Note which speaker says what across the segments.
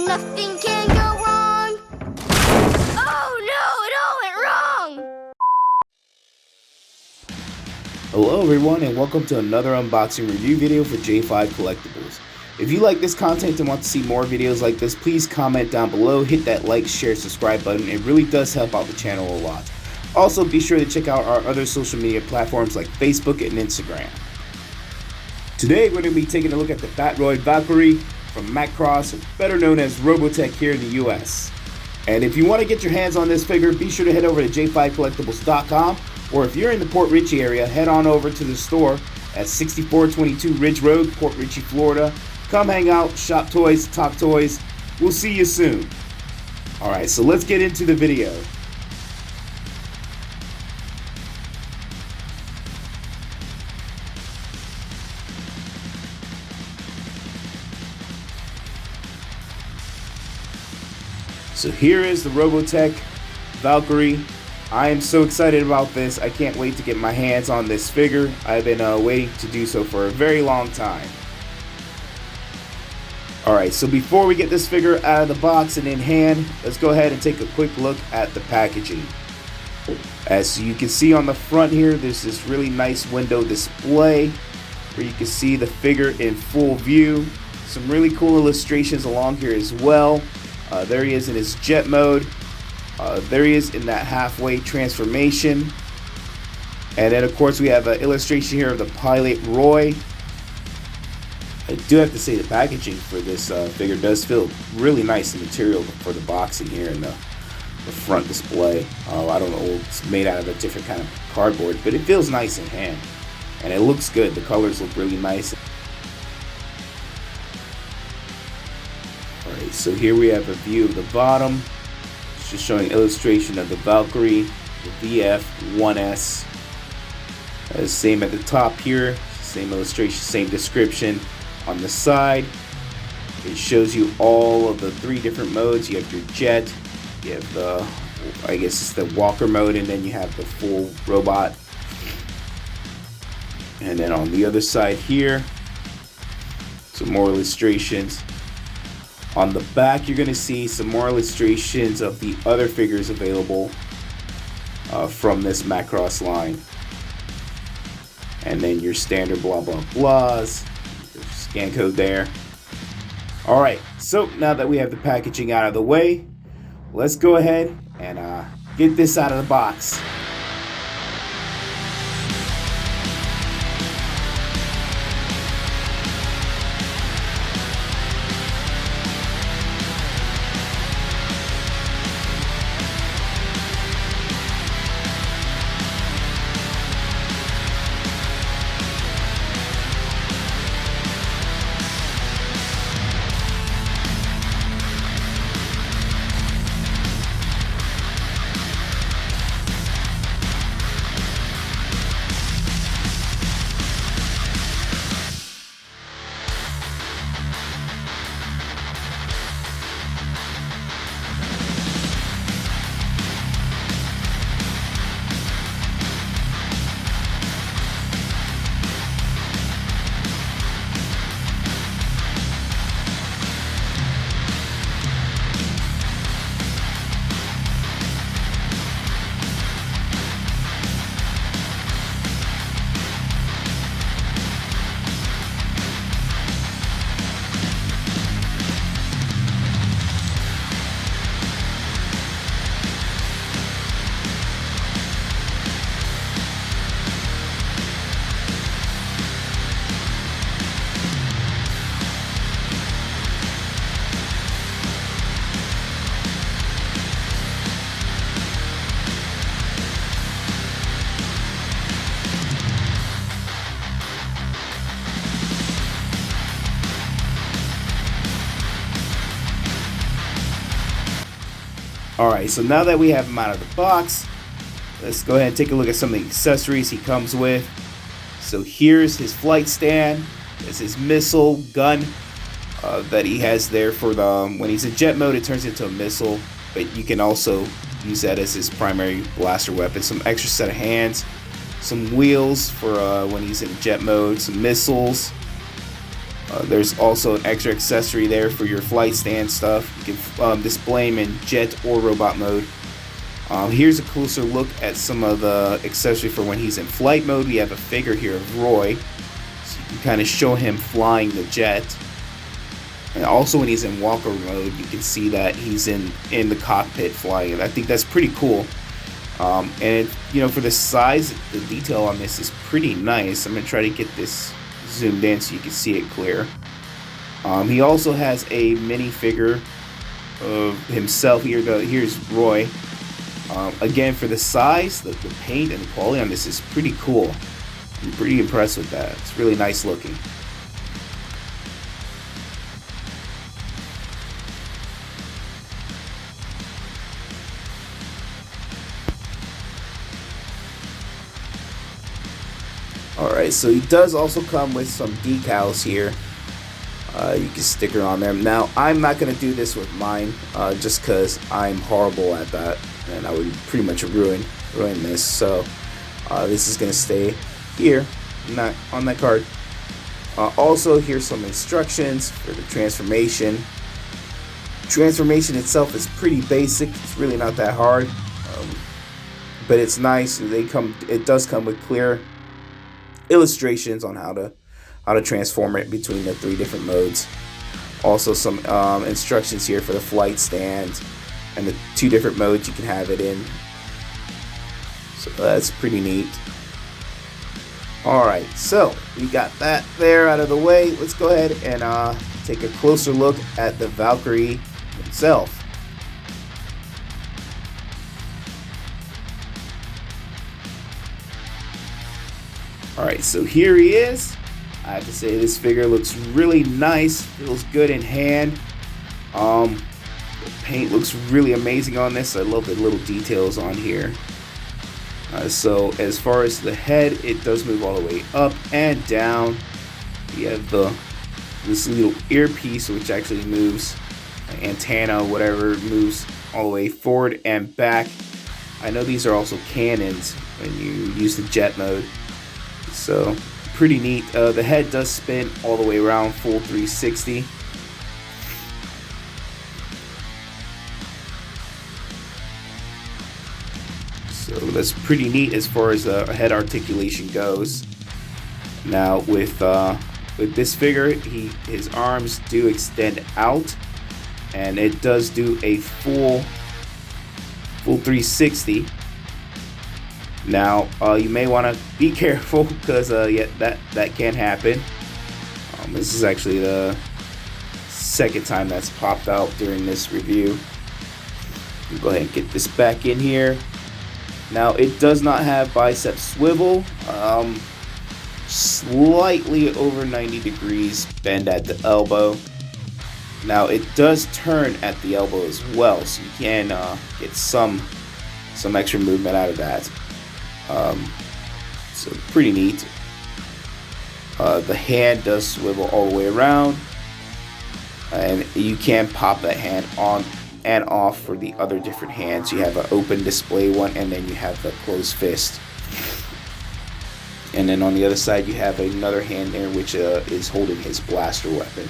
Speaker 1: Nothing can go wrong. Oh no, it all went wrong.
Speaker 2: Hello everyone, and welcome to another unboxing review video for J5 Collectibles. If you like this content and want to see more videos like this, please comment down below, hit that like, share, subscribe button. It really does help out the channel a lot. Also, be sure to check out our other social media platforms like Facebook and Instagram. Today we're going to be taking a look at the Battroid Valkyrie from Macross, better known as Robotech here in the US. And if you want to get your hands on this figure, be sure to head over to j5collectibles.com, or if you're in the Port Richey area, head on over to the store at 6422 Ridge Road, Port Richey, Florida. Come hang out, shop toys, talk toys. We'll see you soon. Alright, so let's get into the video. So here is the Robotech Valkyrie. I am so excited about this. I can't wait to get my hands on this figure. I've been waiting to do so for a very long time. Alright, so before we get this figure out of the box and in hand, let's go ahead and take a quick look at the packaging. As you can see on the front here, there's this really nice window display where you can see the figure in full view. Some really cool illustrations along here as well. There he is in his jet mode. There he is in that halfway transformation. And then of course we have an illustration here of the pilot Roy. I do have to say the packaging for this figure does feel really nice, the material for the boxing here in the front display. I don't know, it's made out of a different kind of cardboard, but it feels nice in hand. And it looks good, the colors look really nice. Alright, so here we have a view of the bottom. It's just showing illustration of the Valkyrie, the VF 1S. Same at the top here, same illustration, same description. On the side, it shows you all of the three different modes. You have your jet, you have the, I guess it's the walker mode, and then you have the full robot. And then on the other side here, some more illustrations. On the back, you're going to see some more illustrations of the other figures available from this Macross line. And then your standard blah blah blahs. Scan code there. Alright, so now that we have the packaging out of the way, let's go ahead and get this out of the box. Alright, so now that we have him out of the box, let's go ahead and take a look at some of the accessories he comes with. So here's his flight stand. There's his missile gun that he has there for the when he's in jet mode, it turns into a missile, but you can also use that as his primary blaster weapon. Some extra set of hands, some wheels for when he's in jet mode, some missiles, There's also an extra accessory there for your flight stand stuff. You can display him in jet or robot mode. Here's a closer look at some of the accessory for when he's in flight mode. We have a figure here of Roy, so you can kind of show him flying the jet. And also when he's in walker mode, you can see that he's in the cockpit flying. I think that's pretty cool. And you know, for the size, the detail on this is pretty nice. I'm gonna try to get this zoomed in so you can see it clear. He also has a minifigure of himself. Here's Roy. Again, for the size, the paint and the quality on this is pretty cool. I'm pretty impressed with that. It's really nice looking. Alright, so he does also come with some decals here. You can sticker on them. Now, I'm not going to do this with mine, just because I'm horrible at that, and I would pretty much ruin this. So, this is going to stay here, not on that card. Also, here's some instructions for the transformation. Transformation itself is pretty basic. It's really not that hard, but it's nice. It does come with clear illustrations on how to transform it between the 3 different modes. Also some instructions here for the flight stand and the 2 different modes you can have it in. So that's pretty neat. Alright, so we got that there out of the way. Let's go ahead and take a closer look at the Valkyrie himself. Alright, so here he is. I have to say this figure looks really nice, feels good in hand. The paint looks really amazing on this. I love the little details on here. So as far as the head, it does move all the way up and down. You have this little earpiece which actually moves, antenna, whatever, moves all the way forward and back. I know these are also cannons when you use the jet mode. So pretty neat. The head does spin all the way around, full 360. So that's pretty neat as far as head articulation goes. Now with this figure, his arms do extend out, and it does do a full 360. Now, you may want to be careful because yeah, that can happen. This is actually the second time that's popped out during this review. We'll go ahead and get this back in here. Now, it does not have bicep swivel. Slightly over 90 degrees bend at the elbow. Now, it does turn at the elbow as well, so you can get some extra movement out of that. So pretty neat. The hand does swivel all the way around, and you can pop that hand on and off for the other different hands. You have an open display one, and then you have the closed fist. And then on the other side you have another hand there which is holding his blaster weapon.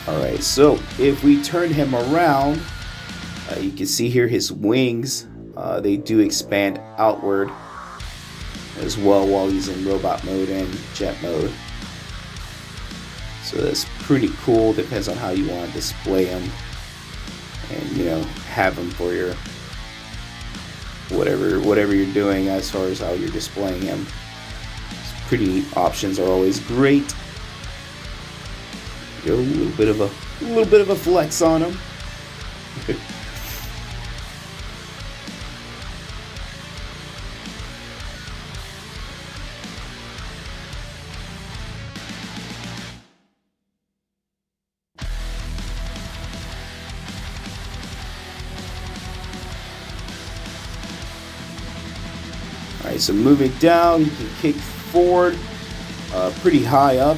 Speaker 2: Alright, so if we turn him around, you can see here his wings, they do expand outward as well while he's in robot mode and jet mode. So that's pretty cool. Depends on how you want to display him, and you know, have him for your whatever you're doing as far as how you're displaying him. Pretty neat options are always great. A little bit of a flex on him. Alright, so moving down, he can kick forward pretty high up.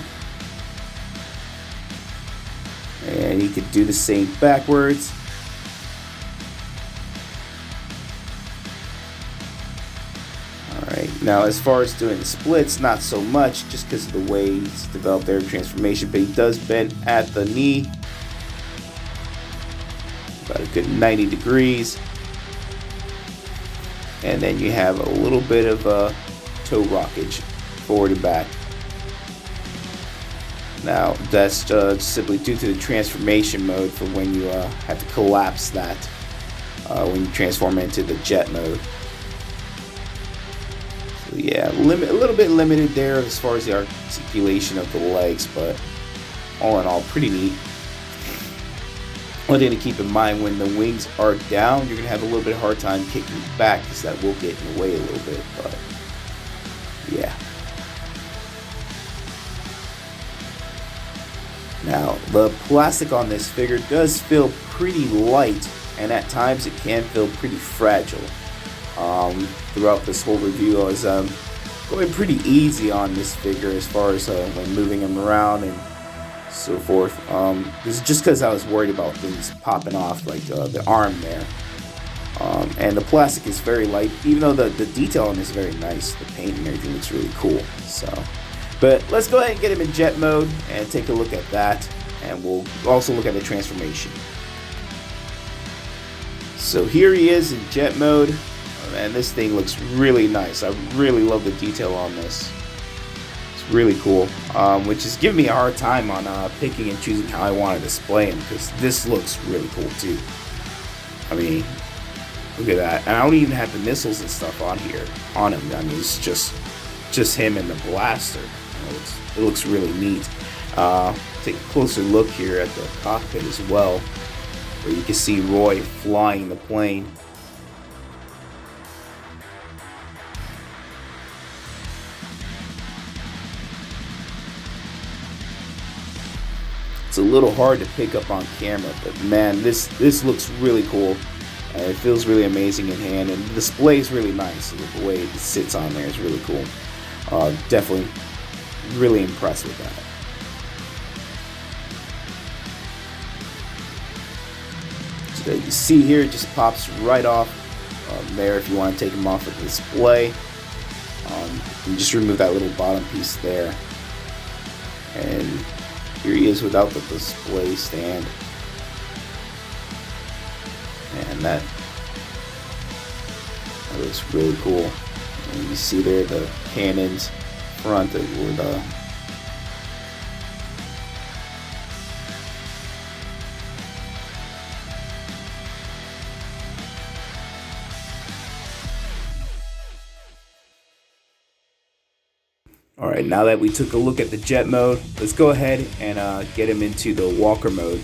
Speaker 2: And he can do the same backwards. Alright, now as far as doing the splits, not so much, just because of the way he's developed their transformation, but he does bend at the knee. About a good 90 degrees. And then you have a little bit of toe rockage forward and back. Now that's simply due to the transformation mode for when you have to collapse that when you transform into the jet mode. So yeah, a little bit limited there as far as the articulation of the legs, but all in all, pretty neat. One thing to keep in mind, when the wings are down, you're going to have a little bit hard time kicking back because that will get in the way a little bit, but yeah. Now, the plastic on this figure does feel pretty light, and at times it can feel pretty fragile. Throughout this whole review, I was going pretty easy on this figure as far as when moving him around and so forth. This is just because I was worried about things popping off, like the arm there. And the plastic is very light, even though the detail on this is very nice. The paint and everything looks really cool. But let's go ahead and get him in jet mode and take a look at that, and we'll also look at the transformation. So here he is in jet mode, and this thing looks really nice. I really love the detail on this. It's really cool, which is giving me a hard time on picking and choosing how I want to display him, because this looks really cool too. I mean, look at that. And I don't even have the missiles and stuff on here on him. I mean, it's just him and the blaster. It looks really neat. Take a closer look here at the cockpit as well, where you can see Roy flying the plane. It's a little hard to pick up on camera, but man, this looks really cool. It feels really amazing in hand, and the display is really nice. The way it sits on there is really cool. Definitely really impressed with that. So you see here, it just pops right off there if you want to take them off of the display. You just remove that little bottom piece there. And here he is without the display stand. And that looks really cool. And you see there the cannons front with Alright, now that we took a look at the jet mode, let's go ahead and get him into the walker mode.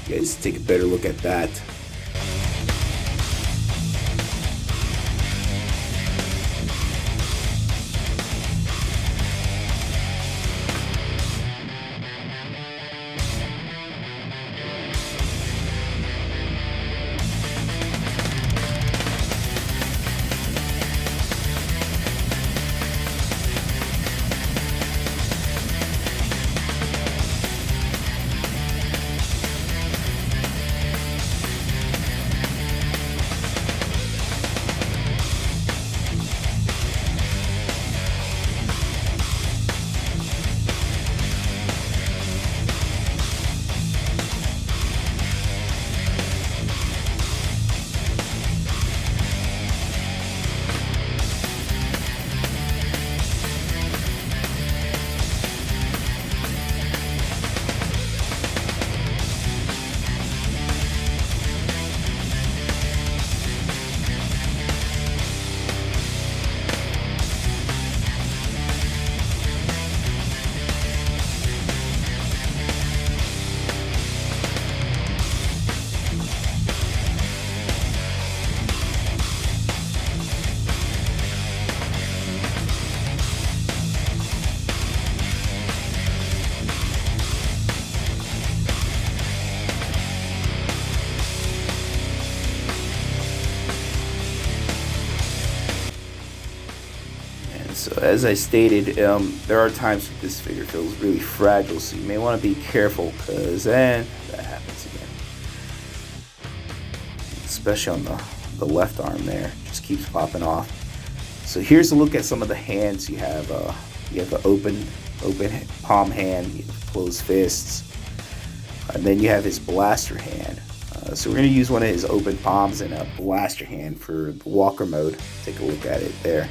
Speaker 2: You guys take a better look at that. So as I stated, there are times that this figure feels really fragile, so you may want to be careful, because then that happens again. Especially on the left arm there, just keeps popping off. So here's a look at some of the hands you have. You have an open palm hand, you have closed fists, and then you have his blaster hand. So we're going to use one of his open palms and a blaster hand for the walker mode. Take a look at it there.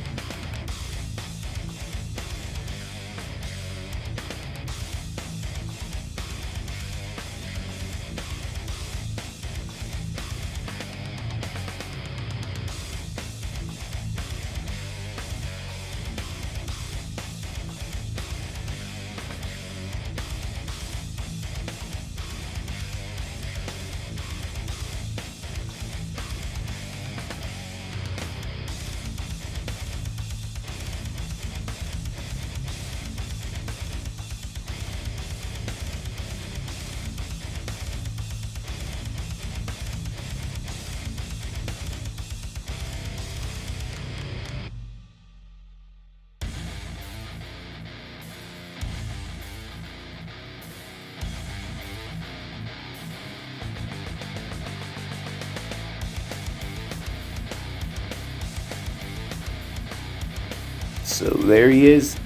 Speaker 2: So there he is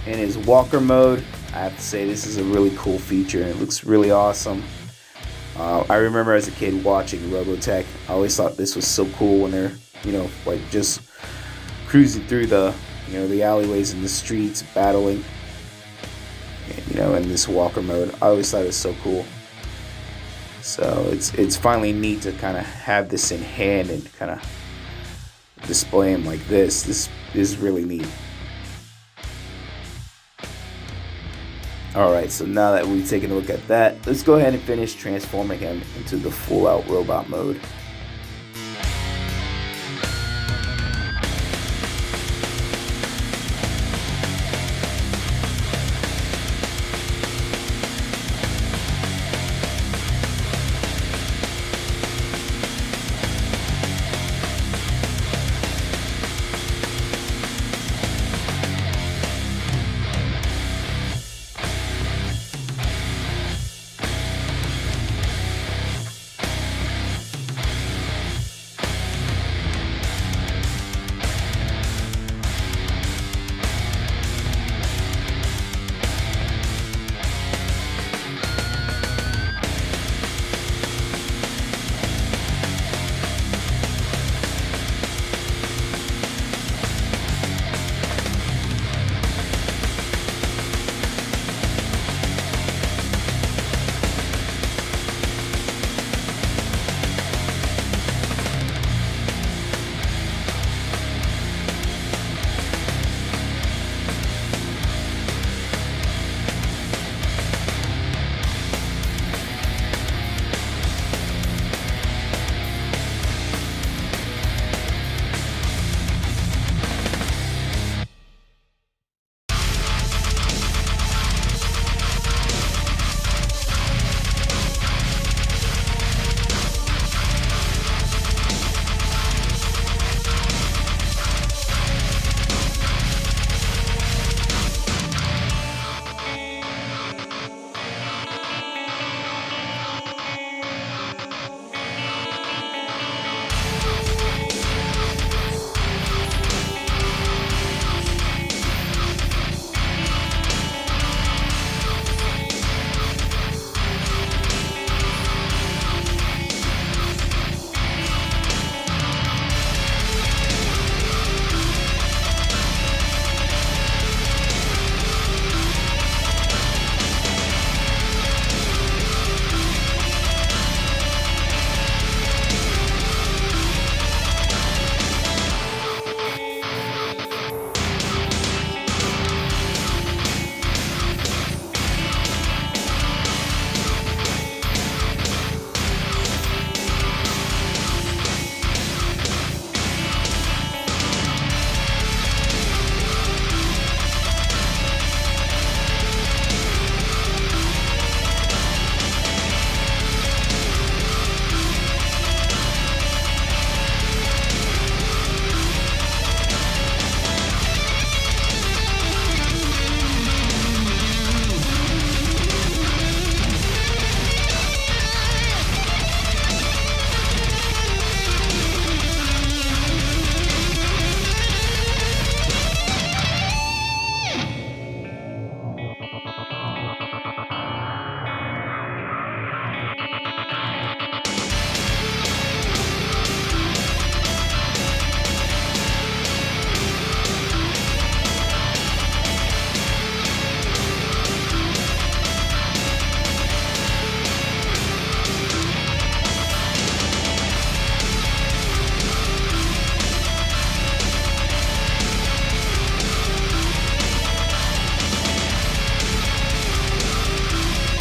Speaker 2: in his walker mode. I have to say, this is a really cool feature, and it looks really awesome. I remember as a kid watching Robotech. I always thought this was so cool when they're, like just cruising through the alleyways and the streets, battling, in this walker mode. I always thought it was so cool. So it's finally neat to kind of have this in hand and kind of display him like this. This is really neat. Alright, so now that we've taken a look at that, let's go ahead and finish transforming him into the full out robot mode.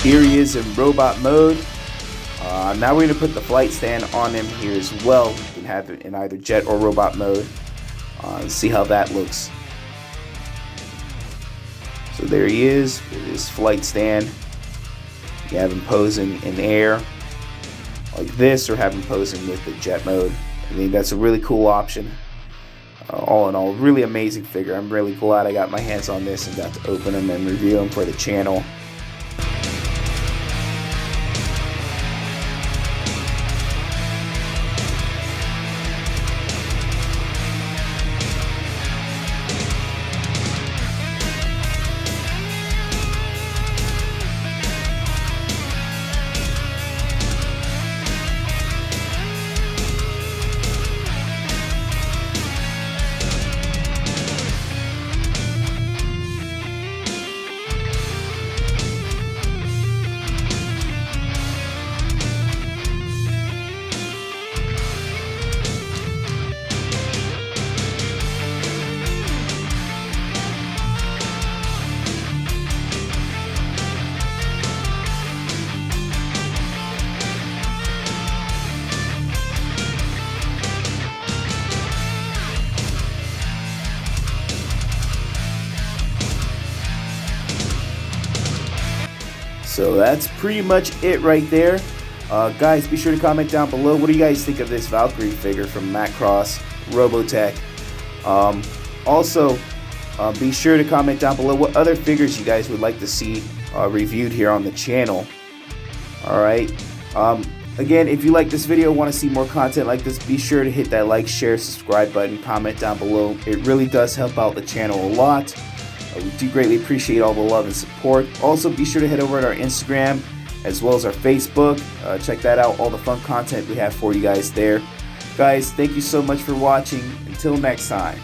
Speaker 2: Here he is in robot mode. Now we're going to put the flight stand on him here as well. You can have it in either jet or robot mode. See how that looks. So there he is with his flight stand. You have him posing in air like this, or have him posing with the jet mode. I think that's a really cool option. All in all, really amazing figure. I'm really glad I got my hands on this and got to open him and review him for the channel. So that's pretty much it right there. Guys, be sure to comment down below. What do you guys think of this Valkyrie figure from Macross, Robotech? Also, be sure to comment down below what other figures you guys would like to see reviewed here on the channel. Alright. Again, if you like this video, want to see more content like this, be sure to hit that like, share, subscribe button, comment down below. It really does help out the channel a lot. We do greatly appreciate all the love and support. Also, be sure to head over to our Instagram as well as our Facebook. Check that out, all the fun content we have for you guys there. Guys, thank you so much for watching. Until next time.